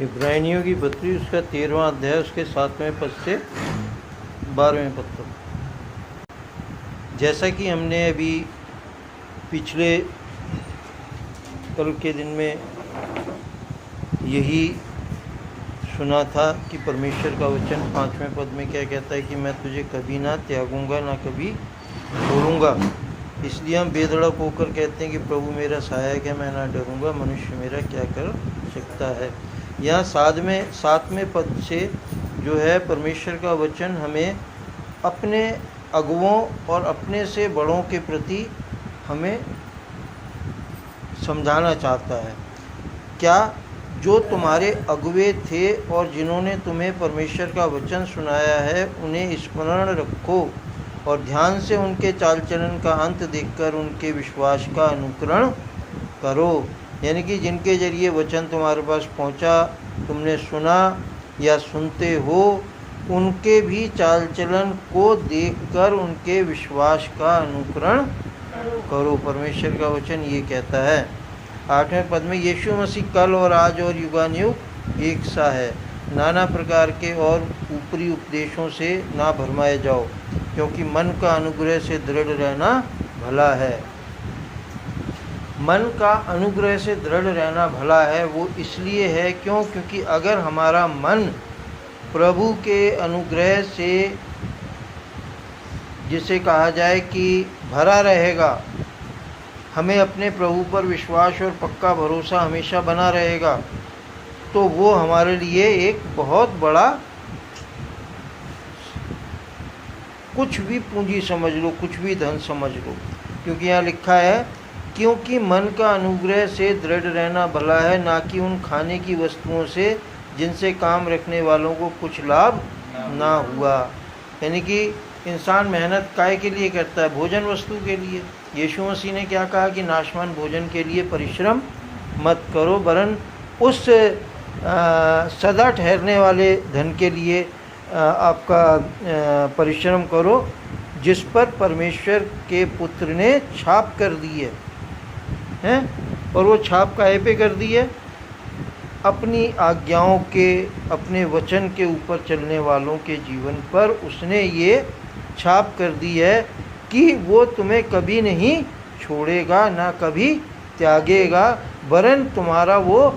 इब्रानियों की पत्री उसका 13वां अध्याय उसके 7वें पद से 12वें पद तक। जैसा कि हमने अभी पिछले कल के दिन में यही सुना था कि परमेश्वर का वचन 5वें पद में क्या कहता है कि मैं तुझे कभी ना त्यागूंगा ना कभी छोड़ूंगा। इसलिए हम बेधड़क होकर कहते हैं कि प्रभु मेरा सहायक है, मैं ना डरूंगा, मनुष्य मेरा क्या कर सकता है। यहाँ 7वें पद से जो है परमेश्वर का वचन हमें अपने अगुओं और अपने से बड़ों के प्रति हमें समझाना चाहता है। क्या जो तुम्हारे अगुए थे और जिन्होंने तुम्हें परमेश्वर का वचन सुनाया है उन्हें स्मरण रखो और ध्यान से उनके चाल चलन का अंत देखकर उनके विश्वास का अनुकरण करो। यानी कि जिनके जरिए वचन तुम्हारे पास पहुंचा, तुमने सुना या सुनते हो, उनके भी चाल चलन को देखकर उनके विश्वास का अनुकरण करो। परमेश्वर का वचन ये कहता है। 8वें पद में यीशु मसीह कल और आज और युगानुयुग एक सा है। नाना प्रकार के और ऊपरी उपदेशों से ना भरमाए जाओ, क्योंकि मन का अनुग्रह से दृढ़ रहना भला है। मन का अनुग्रह से दृढ़ रहना भला है वो इसलिए है क्योंकि अगर हमारा मन प्रभु के अनुग्रह से, जिसे कहा जाए कि भरा रहेगा, हमें अपने प्रभु पर विश्वास और पक्का भरोसा हमेशा बना रहेगा, तो वो हमारे लिए एक बहुत बड़ा, कुछ भी पूंजी समझ लो, कुछ भी धन समझ लो। क्योंकि यहाँ लिखा है क्योंकि मन का अनुग्रह से दृढ़ रहना भला है, ना कि उन खाने की वस्तुओं से जिनसे काम रखने वालों को कुछ लाभ ना हुआ। यानी कि इंसान मेहनत काय के लिए करता है? भोजन वस्तु के लिए। यीशु मसीह ने क्या कहा कि नाशवान भोजन के लिए परिश्रम मत करो, वरन उस सदा ठहरने वाले धन के लिए आपका परिश्रम करो जिस पर परमेश्वर के पुत्र ने छाप कर दी है। और वो छाप काहे पे कर दी है? अपनी आज्ञाओं के, अपने वचन के ऊपर चलने वालों के जीवन पर उसने ये छाप कर दी है कि वो तुम्हें कभी नहीं छोड़ेगा, ना कभी त्यागेगा, वरन तुम्हारा वो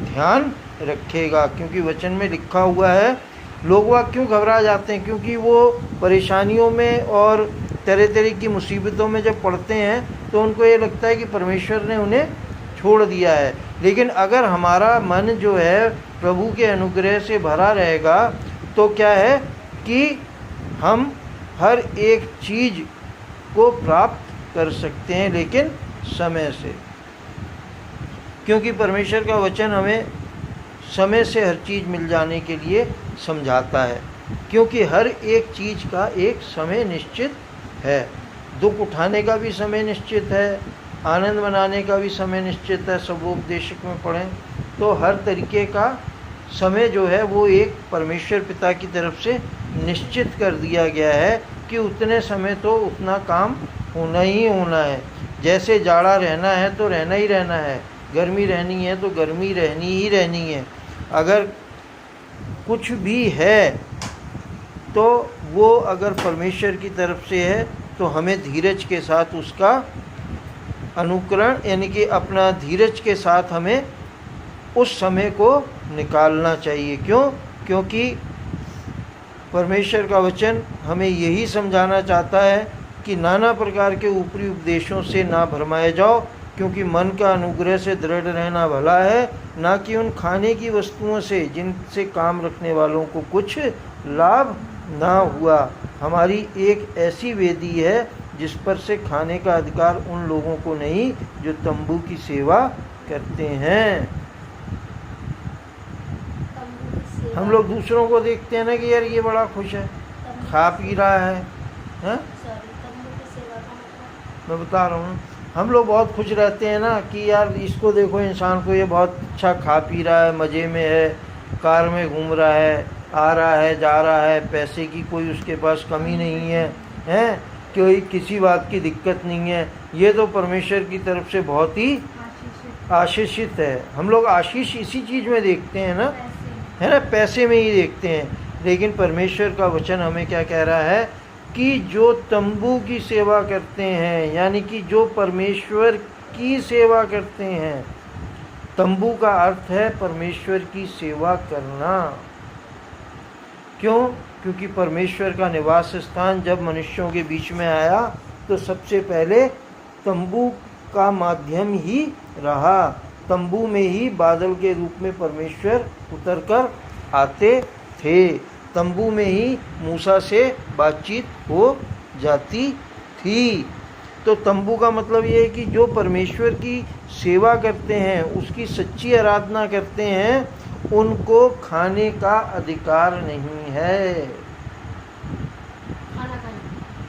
ध्यान रखेगा। क्योंकि वचन में लिखा हुआ है, लोग वह क्यों घबरा जाते हैं? क्योंकि वो परेशानियों में और तरह तरह की मुसीबतों में जब पड़ते हैं तो उनको ये लगता है कि परमेश्वर ने उन्हें छोड़ दिया है। लेकिन अगर हमारा मन जो है प्रभु के अनुग्रह से भरा रहेगा तो क्या है कि हम हर एक चीज़ को प्राप्त कर सकते हैं, लेकिन समय से। क्योंकि परमेश्वर का वचन हमें समय से हर चीज़ मिल जाने के लिए समझाता है। क्योंकि हर एक चीज़ का एक समय निश्चित है। दुख उठाने का भी समय निश्चित है, आनंद मनाने का भी समय निश्चित है। सब उपदेशक में पढ़ें तो हर तरीके का समय जो है वो एक परमेश्वर पिता की तरफ से निश्चित कर दिया गया है कि उतने समय तो उतना काम होना ही होना है। जैसे जाड़ा रहना है तो रहना ही रहना है, गर्मी रहनी है तो गर्मी रहनी ही रहनी है। अगर कुछ भी है तो वो अगर परमेश्वर की तरफ से है तो हमें धीरज के साथ उसका अनुकरण, यानी कि अपना धीरज के साथ हमें उस समय को निकालना चाहिए। क्यों? क्योंकि परमेश्वर का वचन हमें यही समझाना चाहता है कि नाना प्रकार के ऊपरी उपदेशों से ना भरमाए जाओ, क्योंकि मन का अनुग्रह से दृढ़ रहना भला है, ना कि उन खाने की वस्तुओं से जिनसे काम रखने वालों को कुछ लाभ ना हुआ। हमारी एक ऐसी वेदी है जिस पर से खाने का अधिकार उन लोगों को नहीं जो तंबू की सेवा करते हैं। हम लोग दूसरों को देखते हैं ना कि यार ये बड़ा खुश है, खा पी रहा है, मैं बता रहा हूँ, हम लोग बहुत खुश रहते हैं ना कि यार इसको देखो, इंसान को ये बहुत अच्छा खा पी रहा है, मज़े में है, कार में घूम रहा है, आ रहा है, जा रहा है, पैसे की कोई उसके पास कमी नहीं है, हैं, कोई किसी बात की दिक्कत नहीं है। ये तो परमेश्वर की तरफ से बहुत ही आशीषित है। हम लोग आशीष इसी चीज़ में देखते हैं ना है ना, पैसे में ही देखते हैं। लेकिन परमेश्वर का वचन हमें क्या कह रहा है कि जो तंबू की सेवा करते हैं, यानी कि जो परमेश्वर की सेवा करते हैं, तंबू का अर्थ है परमेश्वर की सेवा करना। क्यों? क्योंकि परमेश्वर का निवास स्थान जब मनुष्यों के बीच में आया तो सबसे पहले तंबू का माध्यम ही रहा। तंबू में ही बादल के रूप में परमेश्वर उतरकर आते थे, तंबू में ही मूसा से बातचीत हो जाती थी। तो तंबू का मतलब ये है कि जो परमेश्वर की सेवा करते हैं, उसकी सच्ची आराधना करते हैं, उनको खाने का अधिकार नहीं है।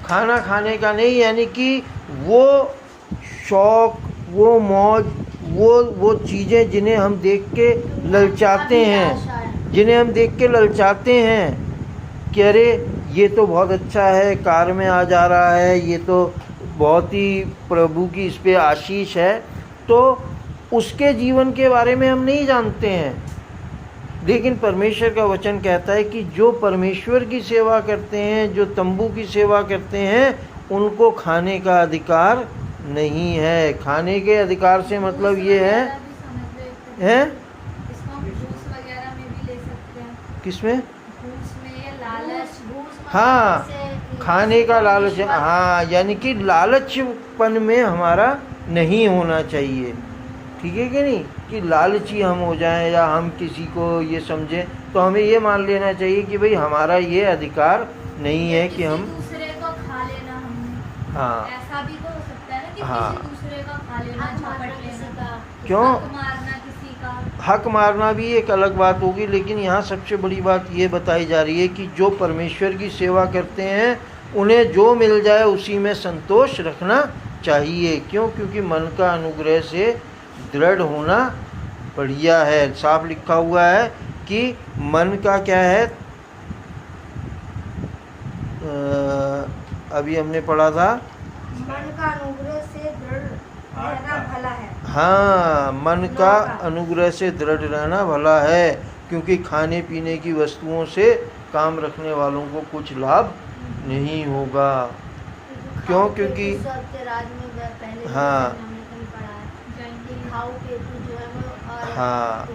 खाना खाने का नहीं, यानी कि वो शौक, वो मौज, वो चीज़ें जिन्हें हम देख के ललचाते हैं, जिन्हें हम देख के ललचाते हैं कि अरे ये तो बहुत अच्छा है, कार में आ जा रहा है, ये तो बहुत ही प्रभु की इस पे आशीष है, तो उसके जीवन के बारे में हम नहीं जानते हैं। लेकिन परमेश्वर का वचन कहता है कि जो परमेश्वर की सेवा करते हैं, जो तंबू की सेवा करते हैं, उनको खाने का अधिकार नहीं है। खाने के अधिकार से मतलब ये है किसमें? हाँ, खाने का लालच, हाँ, यानी कि लालचपन में हमारा नहीं होना चाहिए। ठीक है कि नहीं, कि लालची हम हो जाएं या हम किसी को ये समझें, तो हमें ये मान लेना चाहिए कि भाई हमारा ये अधिकार नहीं है कि हम दूसरे को खा लेना। हम हाँ, ऐसा भी तो हो सकता है ना कि हाँ, किसी दूसरे का खा लेना, झपट लेना, क्यों हक मारना किसी का। हक मारना भी एक अलग बात होगी, लेकिन यहाँ सबसे बड़ी बात ये बताई जा रही है कि जो परमेश्वर की सेवा करते हैं उन्हें जो मिल जाए उसी में संतोष रखना चाहिए। क्यों? क्योंकि मन का अनुग्रह से दृढ़ होना बढ़िया है। साफ लिखा हुआ है कि मन का क्या है, अभी हमने पढ़ा था, मन का अनुग्रह से दृढ़ रहना भला है। हाँ, मन का अनुग्रह से दृढ़ रहना भला है, क्योंकि खाने पीने की वस्तुओं से काम रखने वालों को कुछ लाभ नहीं होगा। क्यों? क्योंकि हाँ, हाँ,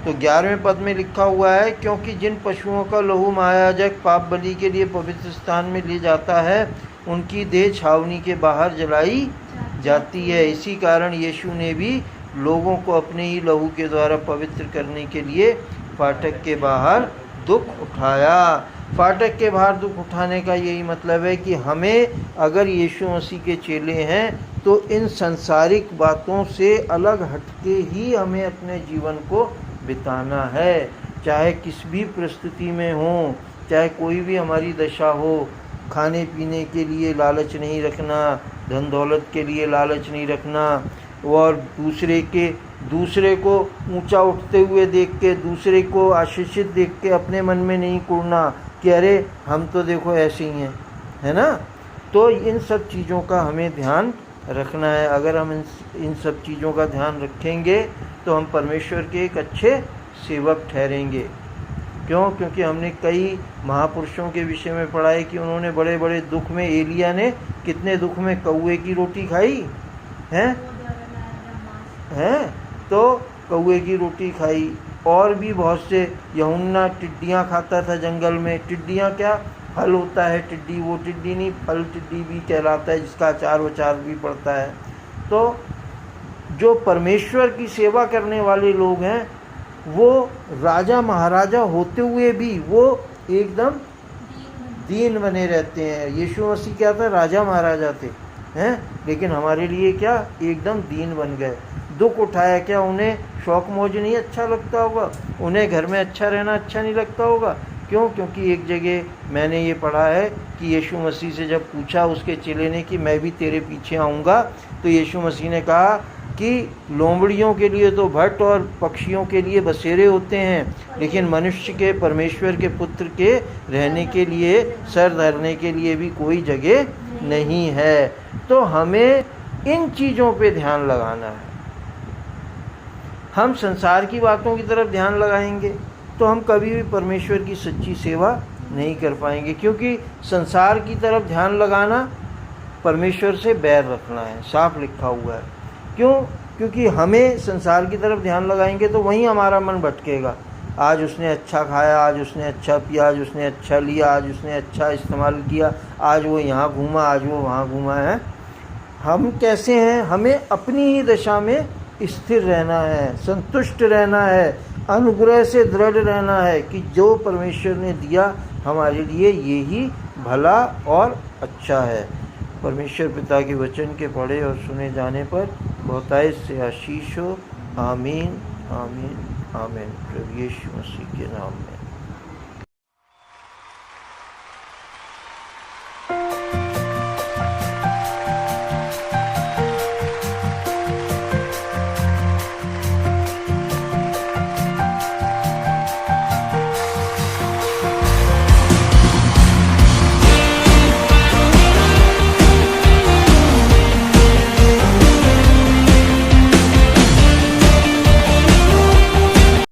तो 11वें पद में लिखा हुआ है, क्योंकि जिन पशुओं का लहू महायाजक पाप बलि के लिए पवित्र स्थान में ले जाता है, उनकी देह छावनी के बाहर जलाई जाती है। इसी कारण यीशु ने भी लोगों को अपने ही लहू के द्वारा पवित्र करने के लिए फाटक के बाहर दुख उठाया। फाटक के बाहर दुख उठाने का यही मतलब है कि हमें, अगर यीशु मसीह के चेले हैं, तो इन संसारिक बातों से अलग हटके ही हमें अपने जीवन को बिताना है। चाहे किस भी परिस्थिति में हो, चाहे कोई भी हमारी दशा हो, खाने पीने के लिए लालच नहीं रखना, धन दौलत के लिए लालच नहीं रखना, और दूसरे को ऊंचा उठते हुए देख के, दूसरे को आशीषित देख के अपने मन में नहीं कुड़ना कि अरे हम तो देखो ऐसे ही हैं, है ना। तो इन सब चीज़ों का हमें ध्यान रखना है। अगर हम इन सब चीज़ों का ध्यान रखेंगे तो हम परमेश्वर के एक अच्छे सेवक ठहरेंगे। क्यों? क्योंकि हमने कई महापुरुषों के विषय में पढ़ा है कि उन्होंने बड़े बड़े दुख में, एलिया ने कितने दुख में कौवे की रोटी खाई हैं, तो कौवे की रोटी खाई। और भी बहुत से, यूहन्ना टिड्डियाँ खाता था जंगल में। टिड्डियाँ क्या, फल होता है टिड्डी, वो टिड्डी नहीं, फल टिड्डी भी कहलाता है, जिसका अचार वचार भी पड़ता है। तो जो परमेश्वर की सेवा करने वाले लोग हैं, वो राजा महाराजा होते हुए भी वो एकदम दीन बने रहते हैं। यीशु मसीह क्या था, राजा महाराजा थे, हैं, लेकिन हमारे लिए क्या, एकदम दीन बन गए। दुख उठाया क्या, उन्हें शौक मौज नहीं अच्छा लगता होगा, उन्हें घर में अच्छा रहना अच्छा नहीं लगता होगा। क्यों? क्योंकि एक जगह मैंने ये पढ़ा है कि यीशु मसीह से जब पूछा उसके चेले ने कि मैं भी तेरे पीछे आऊँगा, तो यीशु मसीह ने कहा कि लोमड़ियों के लिए तो भट्ट और पक्षियों के लिए बसेरे होते हैं, लेकिन मनुष्य के, परमेश्वर के पुत्र के रहने के लिए, सर धरने के लिए भी कोई जगह नहीं है। तो हमें इन चीज़ों पे ध्यान लगाना है। हम संसार की बातों की तरफ ध्यान लगाएंगे तो हम कभी भी परमेश्वर की सच्ची सेवा नहीं कर पाएंगे, क्योंकि संसार की तरफ ध्यान लगाना परमेश्वर से बैर रखना है, साफ लिखा हुआ है। क्यों? क्योंकि हमें संसार की तरफ ध्यान लगाएंगे तो वहीं हमारा मन भटकेगा। आज उसने अच्छा खाया, आज उसने अच्छा पिया, आज उसने अच्छा लिया, आज उसने अच्छा इस्तेमाल किया, आज वो यहाँ घूमा, आज वो वहाँ घूमा है। हम कैसे हैं? हमें अपनी ही दशा में स्थिर रहना है, संतुष्ट रहना है, अनुग्रह से दृढ़ रहना है कि जो परमेश्वर ने दिया हमारे लिए ये ही भला और अच्छा है। परमेश्वर पिता के वचन के पढ़े और सुने जाने पर बहुतायत से आशीष हो। आमीन, आमीन, आमीन। प्रभु यीशु मसीह के नाम में।